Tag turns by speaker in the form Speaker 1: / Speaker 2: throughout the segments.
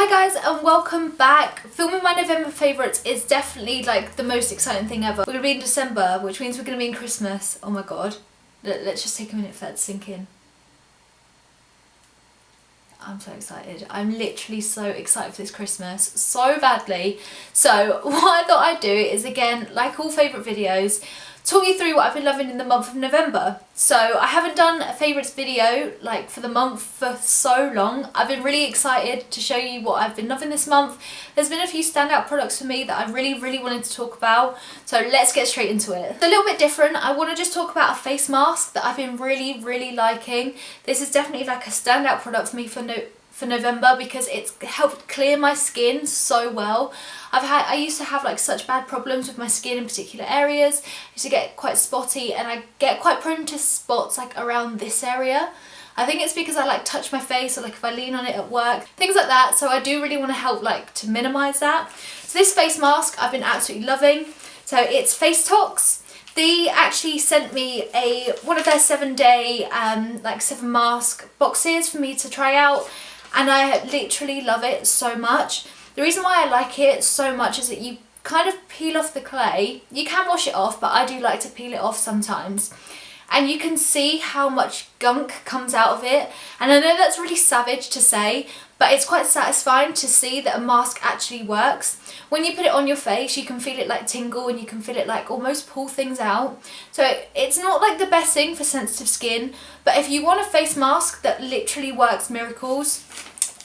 Speaker 1: Hi guys and welcome back. Filming my November favourites is definitely like the most exciting thing ever. We're going to be in December, which means we're going to be in Christmas. Oh my god. Let's just take a minute for that to sink in. I'm so excited. I'm literally so excited for this Christmas, so badly. So what I thought I'd do is, again, like all favourite videos, talk you through what I've been loving in the month of November. So I haven't done a favourites video like for the month for so long. I've been really excited to show you what I've been loving this month. There's been a few standout products for me that I really wanted to talk about. So let's get straight into it. It's a little bit different. I want to just talk about a face mask that I've been really liking. This is definitely like a standout product for me for November because it's helped clear my skin so well. I used to have like such bad problems with my skin in particular areas. I used to get quite spotty and I get quite prone to spots like around this area. I think it's because I like touch my face or like if I lean on it at work, things like that. So I do really want to help like to minimize that. So this face mask I've been absolutely loving. So it's Face Tox. They actually sent me one of their 7-day like 7 mask boxes for me to try out. And I literally love it so much. The reason why I like it so much is that you kind of peel off the clay. You can wash it off, but I do like to peel it off sometimes. And you can see how much gunk comes out of it. And I know that's really savage to say, but it's quite satisfying to see that a mask actually works. When you put it on your face, you can feel it like tingle and you can feel it like almost pull things out. So it's not like the best thing for sensitive skin, but if you want a face mask that literally works miracles,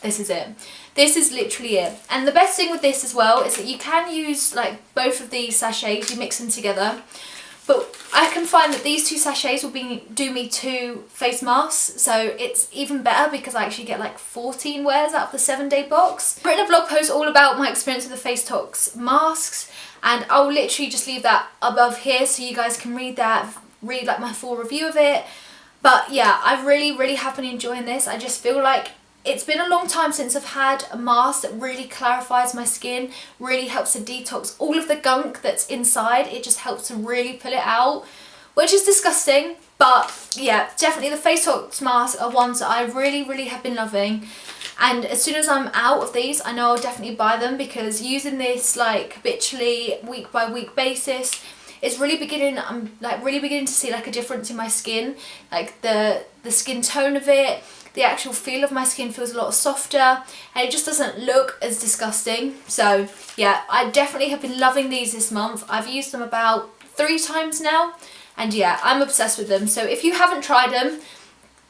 Speaker 1: this is it. This is literally it. And the best thing with this as well is that you can use like both of these sachets, you mix them together. But I can find that these 2 sachets will do me 2 face masks, so it's even better because I actually get like 14 wears out of the 7-day box. I've written a blog post all about my experience with the Face Tox masks, and I'll literally just leave that above here so you guys can read that, read like my full review of it. But yeah, I really have been enjoying this. I just feel like it's been a long time since I've had a mask that really clarifies my skin, really helps to detox all of the gunk that's inside. It just helps to really pull it out, which is disgusting. But yeah, definitely the Face Tox masks are ones that I really have been loving. And as soon as I'm out of these, I know I'll definitely buy them because using this like habitually week by week basis, it's really beginning, I'm like really beginning to see like a difference in my skin, like the skin tone of it. The actual feel of my skin feels a lot softer and it just doesn't look as disgusting. So yeah, I definitely have been loving these this month. I've used them about 3 times now and yeah, I'm obsessed with them. So if you haven't tried them,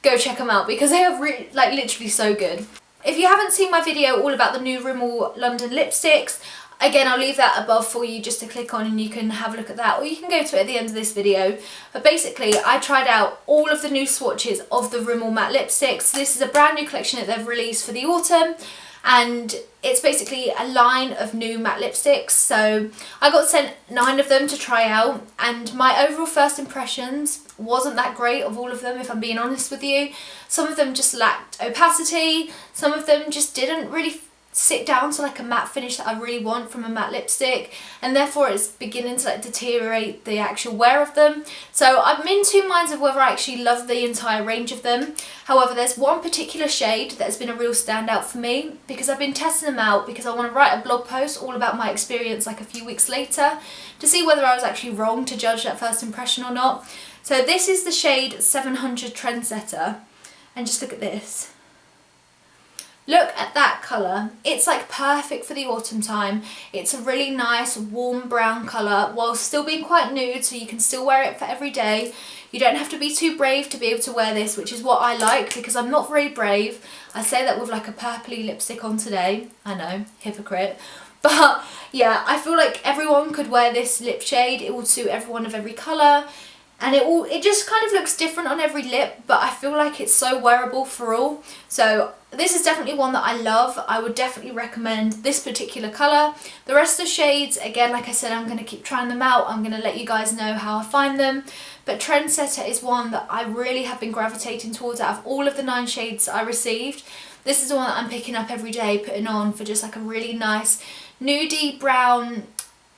Speaker 1: go check them out because they are like literally so good. If you haven't seen my video all about the new Rimmel London lipsticks, again, I'll leave that above for you just to click on and you can have a look at that, or you can go to it at the end of this video. But basically, I tried out all of the new swatches of the Rimmel matte lipsticks. This is a brand new collection that they've released for the autumn, and it's basically a line of new matte lipsticks. So I got sent 9 of them to try out, and my overall first impressions wasn't that great of all of them, if I'm being honest with you. Some of them just lacked opacity, some of them just didn't really sit down to like a matte finish that I really want from a matte lipstick, and therefore it's beginning to like deteriorate the actual wear of them. So I'm in 2 minds of whether I actually love the entire range of them. However, there's one particular shade that has been a real standout for me because I've been testing them out because I want to write a blog post all about my experience like a few weeks later to see whether I was actually wrong to judge that first impression or not. So this is the shade 700 Trendsetter, and just look at this. Look at that colour. It's like perfect for the autumn time. It's a really nice warm brown colour while still being quite nude, so you can still wear it for every day. You don't have to be too brave to be able to wear this, which is what I like because I'm not very brave. I say that with like a purpley lipstick on today. I know, hypocrite. But yeah, I feel like everyone could wear this lip shade. It will suit everyone of every colour. And it just kind of looks different on every lip, but I feel like it's so wearable for all. So this is definitely one that I love. I would definitely recommend this particular colour. The rest of the shades, again, like I said, I'm going to keep trying them out. I'm going to let you guys know how I find them. But Trendsetter is one that I really have been gravitating towards out of all of the 9 shades I received. This is the one that I'm picking up every day, putting on for just like a really nice nudie brown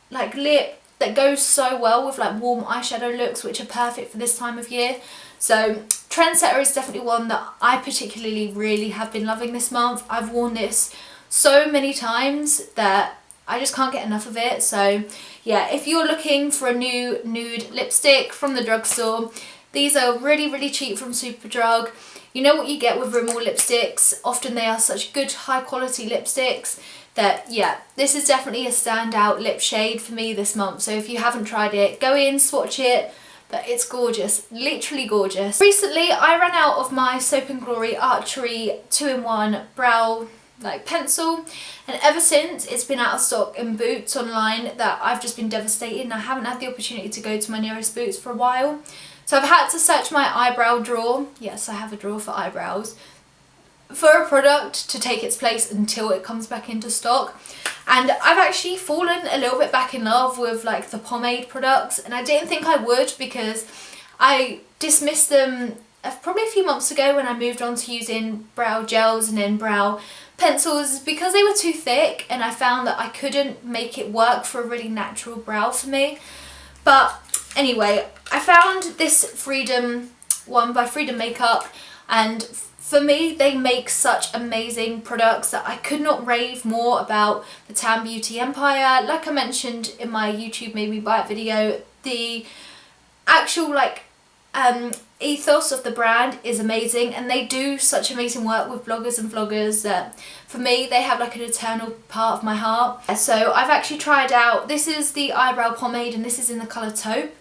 Speaker 1: like lip that goes so well with like warm eyeshadow looks, which are perfect for this time of year. So Trendsetter is definitely one that I particularly really have been loving this month. I've worn this so many times that I just can't get enough of it. So yeah, if you're looking for a new nude lipstick from the drugstore, these are really, really cheap from Superdrug. You know what you get with Rimmel lipsticks. Often they are such good high quality lipsticks that, yeah, this is definitely a standout lip shade for me this month. So if you haven't tried it, go in, swatch it. But it's gorgeous, literally gorgeous. Recently, I ran out of my Soap & Glory Archery 2-in-1 brow pencil, and ever since it's been out of stock in Boots online that I've just been devastated, and I haven't had the opportunity to go to my nearest Boots for a while. So I've had to search my eyebrow drawer, yes I have a drawer for eyebrows, for a product to take its place until it comes back into stock. And I've actually fallen a little bit back in love with like the pomade products, and I didn't think I would because I dismissed them probably a few months ago when I moved on to using brow gels and then brow pencils because they were too thick, and I found that I couldn't make it work for a really natural brow for me. But anyway, I found this Freedom one by Freedom Makeup, and for me, they make such amazing products that I could not rave more about the Tan Beauty empire. Like I mentioned in my YouTube Made Me Buy It video, the actual ethos of the brand is amazing, and they do such amazing work with bloggers and vloggers that for me they have like an eternal part of my heart. So I've actually tried out, this is the eyebrow pomade and this is in the colour Taupe.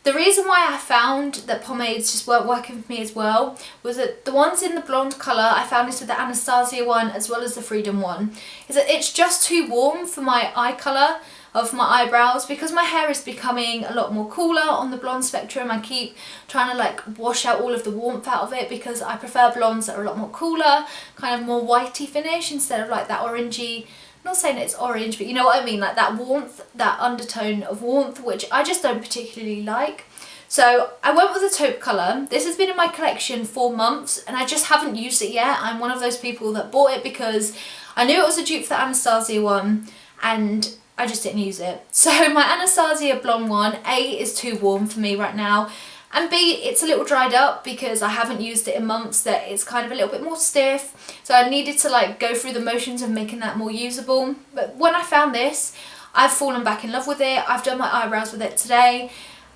Speaker 1: The reason why I found that pomades just weren't working for me as well was that the ones in the blonde colour, I found this with the Anastasia one as well as the Freedom one, is that it's just too warm for my eye colour of my eyebrows. Because my hair is becoming a lot more cooler on the blonde spectrum, I keep trying to like wash out all of the warmth out of it because I prefer blondes that are a lot more cooler, kind of more whitey finish instead of like that orangey, not saying it's orange, but you know what I mean, like that warmth, that undertone of warmth, which I just don't particularly like. So I went with the Taupe colour. This has been in my collection for months and I just haven't used it yet. I'm one of those people that bought it because I knew it was a dupe for the Anastasia one and I just didn't use it. So my Anastasia blonde one, A, is too warm for me right now, and B, it's a little dried up because I haven't used it in months, that it's kind of a little bit more stiff. So I needed to like go through the motions of making that more usable. But when I found this, I've fallen back in love with it. I've done my eyebrows with it today.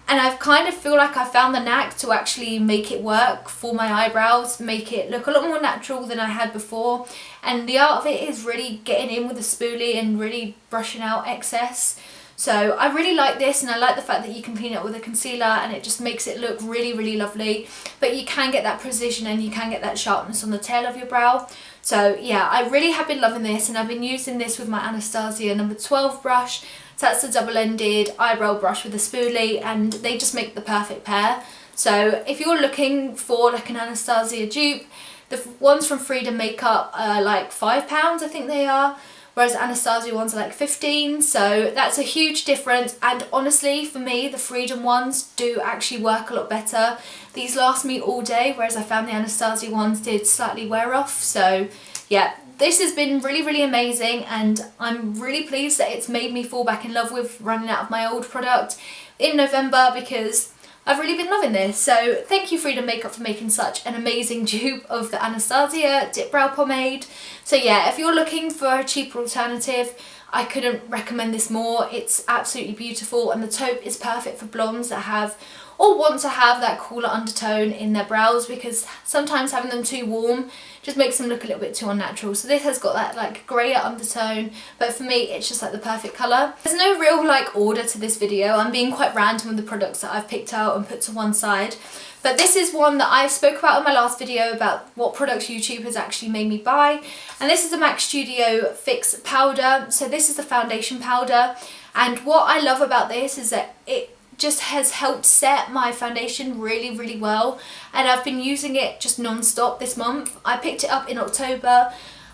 Speaker 1: And I kind of feel like I found the knack to actually make it work for my eyebrows, make it look a lot more natural than I had before. And the art of it is really getting in with the spoolie and really brushing out excess. So I really like this, and I like the fact that you can clean it with a concealer and it just makes it look really, really lovely. But you can get that precision and you can get that sharpness on the tail of your brow. So yeah, I really have been loving this, and I've been using this with my Anastasia number 12 brush. So that's the double-ended eyebrow brush with a spoolie, and they just make the perfect pair. So if you're looking for like an Anastasia dupe, the ones from Freedom Makeup are like £5, I think they are, whereas the Anastasia ones are like 15, so that's a huge difference. And honestly, for me, the Freedom ones do actually work a lot better. These last me all day, whereas I found the Anastasia ones did slightly wear off. So yeah, this has been really, really amazing, and I'm really pleased that it's made me fall back in love with running out of my old product in November, because I've really been loving this. So thank you Freedom Makeup for making such an amazing dupe of the Anastasia Dip Brow Pomade. So yeah, if you're looking for a cheaper alternative, I couldn't recommend this more. It's absolutely beautiful, and the Taupe is perfect for blondes that have or want to have that cooler undertone in their brows, because sometimes having them too warm just makes them look a little bit too unnatural. So this has got that like greyer undertone, but for me it's just like the perfect colour. There's no real like order to this video. I'm being quite random with the products that I've picked out and put to one side. But this is one that I spoke about in my last video about what products YouTube has actually made me buy. And this is the MAC Studio Fix Powder. So this is the foundation powder. And what I love about this is that it just has helped set my foundation really, really well. And I've been using it just non-stop this month. I picked it up in October.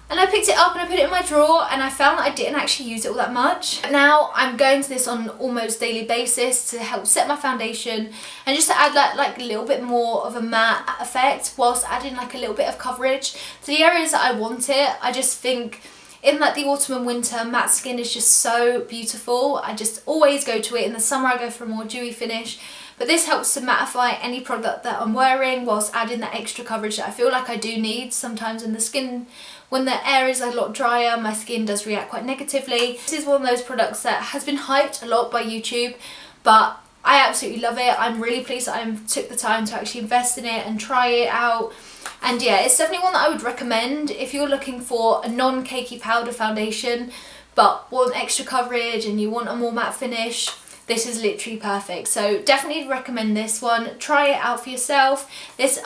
Speaker 1: And I picked it up and I put it in my drawer, and I found that I didn't actually use it all that much. Now I'm going to this on an almost daily basis to help set my foundation and just to add that like a little bit more of a matte effect whilst adding like a little bit of coverage to the areas that I want it. I just think in like the autumn and winter, matte skin is just so beautiful. I just always go to it. In the summer I go for a more dewy finish. but this helps to mattify any product that I'm wearing whilst adding that extra coverage that I feel like I do need sometimes in the skin. When the air is a lot drier, my skin does react quite negatively. This is one of those products that has been hyped a lot by YouTube, but I absolutely love it. I'm really pleased that I took the time to actually invest in it and try it out. And yeah, it's definitely one that I would recommend if you're looking for a non-cakey powder foundation but want extra coverage and you want a more matte finish. This is literally perfect. So definitely recommend this one. Try it out for yourself.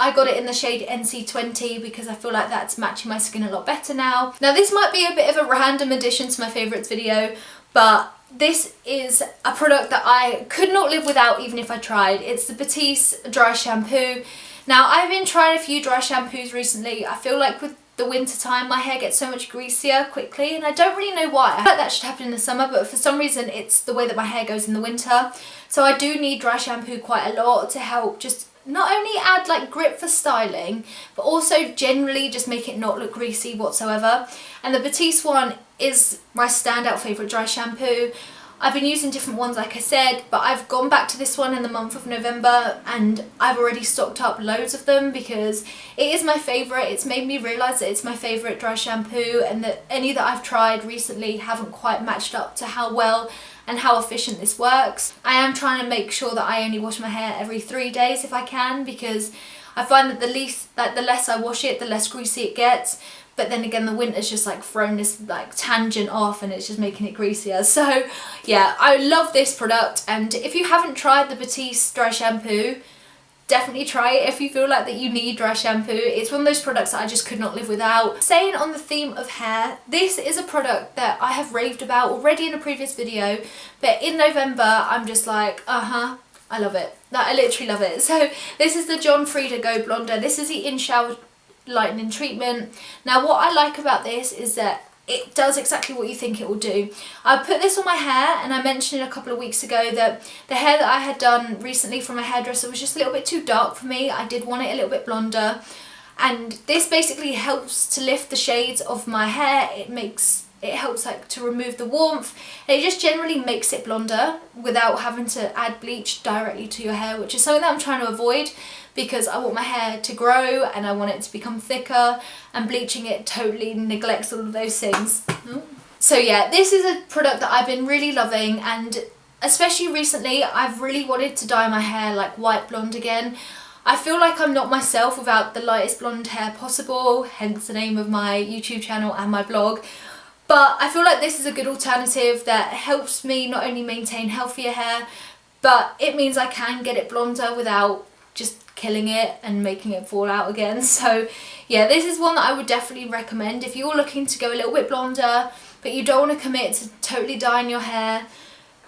Speaker 1: I got it in the shade NC20 because I feel like that's matching my skin a lot better now. Now this might be a bit of a random addition to my favourites video, but this is a product that I could not live without even if I tried. It's the Batiste dry shampoo. Now I've been trying a few dry shampoos recently. I feel like with the winter time my hair gets so much greasier quickly, and I don't really know why. I feel like that should happen in the summer, but for some reason it's the way that my hair goes in the winter. So I do need dry shampoo quite a lot to help just not only add like grip for styling, but also generally just make it not look greasy whatsoever. And the Batiste one is my standout favourite dry shampoo. I've been using different ones like I said, but I've gone back to this one in the month of November and I've already stocked up loads of them because it is my favourite. It's made me realise that it's my favourite dry shampoo, and that any that I've tried recently haven't quite matched up to how well and how efficient this works. I am trying to make sure that I only wash my hair every 3 days if I can, because I find that the less I wash it, the less greasy it gets. But then again, the winter's just like thrown this like tangent off and it's just making it greasier. So yeah, I love this product, and if you haven't tried the Batiste dry shampoo, definitely try it if you feel like that you need dry shampoo. It's one of those products that I just could not live without. Staying on the theme of hair, this is a product that I have raved about already in a previous video, but in November I'm just like, I love it. Like, I literally love it. So this is the John Frieda Go Blonder. This is the in-shower lightening treatment. Now what I like about this is that it does exactly what you think it will do. I put this on my hair, and I mentioned a couple of weeks ago that the hair that I had done recently from a hairdresser was just a little bit too dark for me. I did want it a little bit blonder, and this basically helps to lift the shades of my hair. It helps like to remove the warmth, and it just generally makes it blonder without having to add bleach directly to your hair, which is something that I'm trying to avoid because I want my hair to grow and I want it to become thicker, and bleaching it totally neglects all of those things. So yeah, this is a product that I've been really loving, and especially recently I've really wanted to dye my hair like white blonde again. I feel like I'm not myself without the lightest blonde hair possible, hence the name of my YouTube channel and my blog. But I feel like this is a good alternative that helps me not only maintain healthier hair, but it means I can get it blonder without just killing it and making it fall out again. So yeah, this is one that I would definitely recommend if you're looking to go a little bit blonder but you don't want to commit to totally dyeing your hair.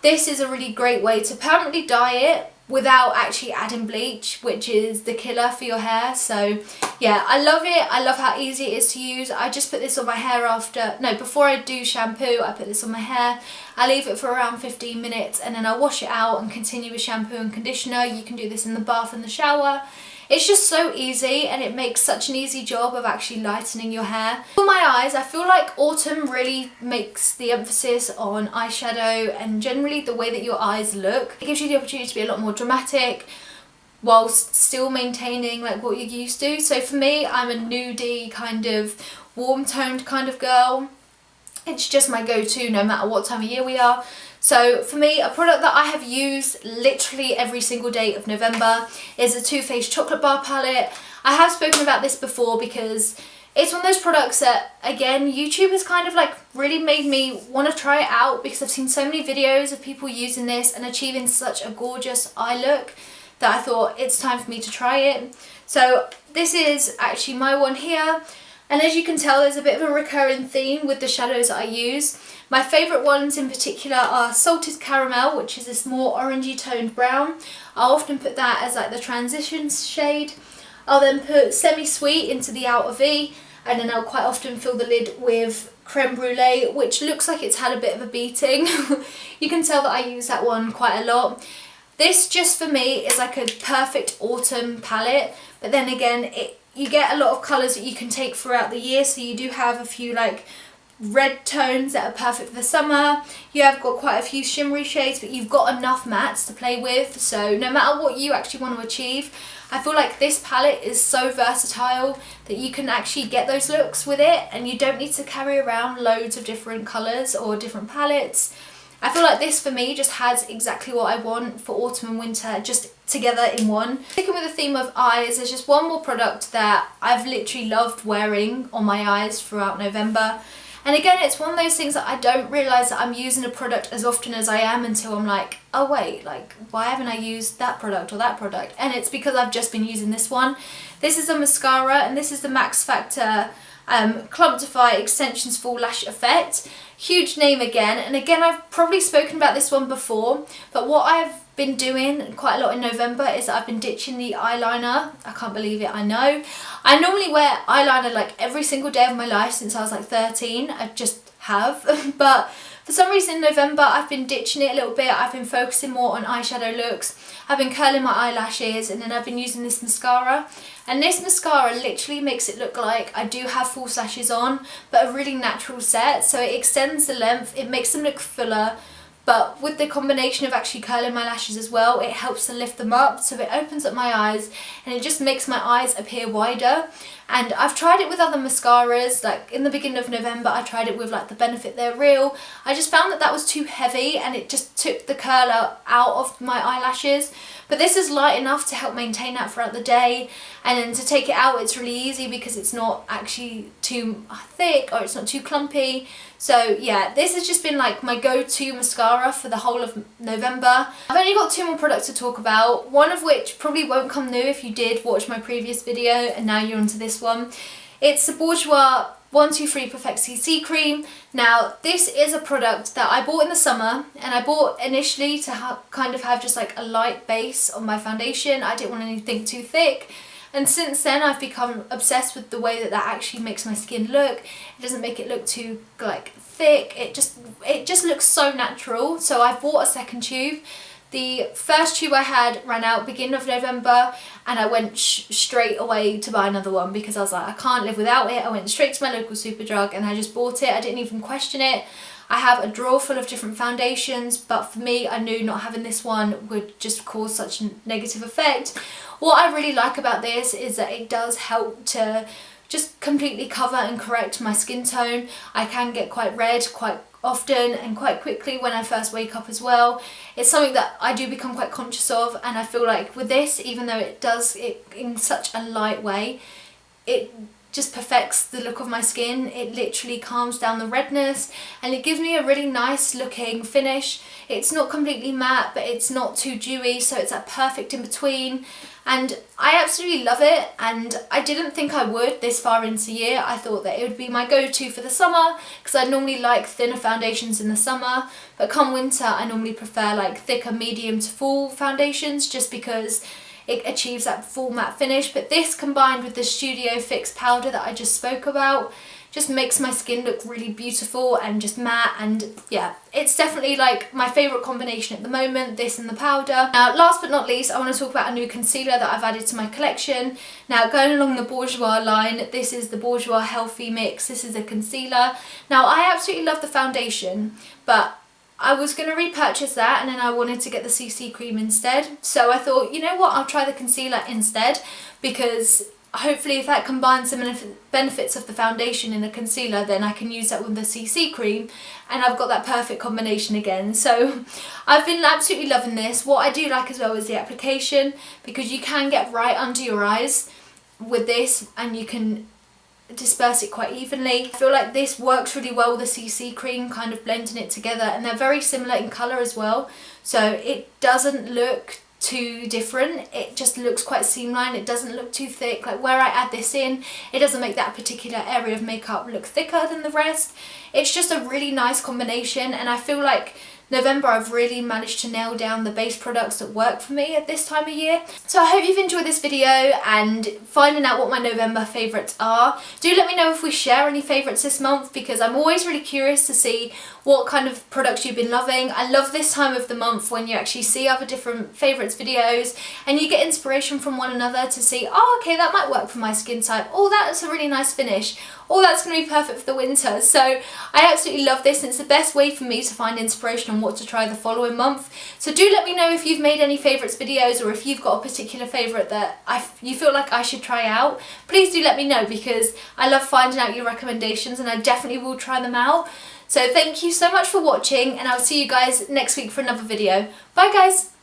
Speaker 1: This is a really great way to permanently dye it without actually adding bleach, which is the killer for your hair. So yeah, I love it. I love how easy it is to use. I just put this on my hair before I do shampoo. I put this on my hair. I leave it for around 15 minutes and then I wash it out and continue with shampoo and conditioner. You can do this in the bath and the shower. It's just so easy, and it makes such an easy job of actually lightening your hair. For my eyes, I feel like autumn really makes the emphasis on eyeshadow and generally the way that your eyes look. It gives you the opportunity to be a lot more dramatic whilst still maintaining like what you're used to. So for me, I'm a nudie kind of warm toned kind of girl. It's just my go-to no matter what time of year we are. So for me, a product that I have used literally every single day of November is the Too Faced Chocolate Bar Palette. I have spoken about this before because it's one of those products that, again, YouTube has kind of like really made me want to try it out because I've seen so many videos of people using this and achieving such a gorgeous eye look that I thought it's time for me to try it. So this is actually my one here. And as you can tell, there's a bit of a recurring theme with the shadows that I use. My favourite ones in particular are Salted Caramel, which is this more orangey toned brown. I often put that as like the transition shade. I'll then put Semi-Sweet into the outer V, and then I'll quite often fill the lid with Creme Brulee, which looks like it's had a bit of a beating. You can tell that I use that one quite a lot. This just for me is like a perfect autumn palette, but then again you get a lot of colours that you can take throughout the year, so you do have a few like red tones that are perfect for the summer. You have got quite a few shimmery shades, but you've got enough mattes to play with. So no matter what you actually want to achieve, I feel like this palette is so versatile that you can actually get those looks with it, and you don't need to carry around loads of different colours or different palettes. I feel like this for me just has exactly what I want for autumn and winter, just together in one. Sticking with the theme of eyes, there's just one more product that I've literally loved wearing on my eyes throughout November. And again, it's one of those things that I don't realise that I'm using a product as often as I am until I'm like, oh wait, like why haven't I used that product or that product? And it's because I've just been using this one. This is a mascara, and this is the Max Factor Clumpify Extensions Full Lash Effect. Huge name again, and again I've probably spoken about this one before, but what I've been doing quite a lot in November is that I've been ditching the eyeliner. I can't believe it, I know. I normally wear eyeliner like every single day of my life since I was like 13, I just have, but for some reason in November I've been ditching it a little bit. I've been focusing more on eyeshadow looks, I've been curling my eyelashes, and then I've been using this mascara. And this mascara literally makes it look like I do have false lashes on, but a really natural set. So it extends the length, it makes them look fuller, but with the combination of actually curling my lashes as well, it helps to lift them up. So it opens up my eyes and it just makes my eyes appear wider. And I've tried it with other mascaras, like in the beginning of November I tried it with like the Benefit They're Real. I just found that that was too heavy and it just took the curler out of my eyelashes. But this is light enough to help maintain that throughout the day, and then to take it out it's really easy because it's not actually too thick or it's not too clumpy. So yeah, this has just been like my go-to mascara for the whole of November. I've only got 2 more products to talk about, one of which probably won't come new if you did watch my previous video and now you're onto this one. It's the Bourjois 123 Perfect CC Cream. Now this is a product that I bought in the summer, and I bought initially to kind of have just like a light base on my foundation. I didn't want anything too thick, and since then I've become obsessed with the way that that actually makes my skin look. It doesn't make it look too like thick, it just looks so natural. So I bought a second tube. The first tube I had ran out beginning of November, and I went straight away to buy another one because I was like, I can't live without it. I went straight to my local Superdrug and I just bought it. I didn't even question it. I have a drawer full of different foundations, but for me, I knew not having this one would just cause such a negative effect. What I really like about this is that it does help to just completely cover and correct my skin tone. I can get quite red quite often and quite quickly when I first wake up as well. It's something that I do become quite conscious of, and I feel like with this, even though it does it in such a light way, it just perfects the look of my skin. It literally calms down the redness and it gives me a really nice looking finish. It's not completely matte, but it's not too dewy, so it's that perfect in between. And I absolutely love it, and I didn't think I would this far into the year. I thought that it would be my go-to for the summer because I normally like thinner foundations in the summer, but come winter I normally prefer like thicker medium to full foundations just because it achieves that full matte finish. But this combined with the Studio Fix powder that I just spoke about just makes my skin look really beautiful and just matte, and yeah, it's definitely like my favourite combination at the moment, this and the powder. Now last but not least, I want to talk about a new concealer that I've added to my collection. Now going along the Bourjois line, this is the Bourjois Healthy Mix. This is a concealer. Now I absolutely love the foundation, but I was going to repurchase that and then I wanted to get the CC cream instead. So I thought, you know what, I'll try the concealer instead, because hopefully if that combines the benefits of the foundation in a concealer, then I can use that with the CC cream and I've got that perfect combination again. So I've been absolutely loving this. What I do like as well is the application, because you can get right under your eyes with this and you can disperse it quite evenly. I feel like this works really well with the CC cream, kind of blending it together, and they're very similar in colour as well, so it doesn't look too different. It just looks quite streamlined. It doesn't look too thick. Like where I add this in, it doesn't make that particular area of makeup look thicker than the rest. It's just a really nice combination, and I feel like November I've really managed to nail down the base products that work for me at this time of year. So I hope you've enjoyed this video and finding out what my November favourites are. Do let me know if we share any favourites this month, because I'm always really curious to see what kind of products you've been loving. I love this time of the month when you actually see other different favourites videos and you get inspiration from one another to see, oh okay, that might work for my skin type, oh that's a really nice finish, oh that's going to be perfect for the winter. So I absolutely love this, and it's the best way for me to find inspiration on what to try the following month. So do let me know if you've made any favourites videos, or if you've got a particular favourite that you feel like I should try out. Please do let me know, because I love finding out your recommendations and I definitely will try them out. So thank you so much for watching, and I'll see you guys next week for another video. Bye guys!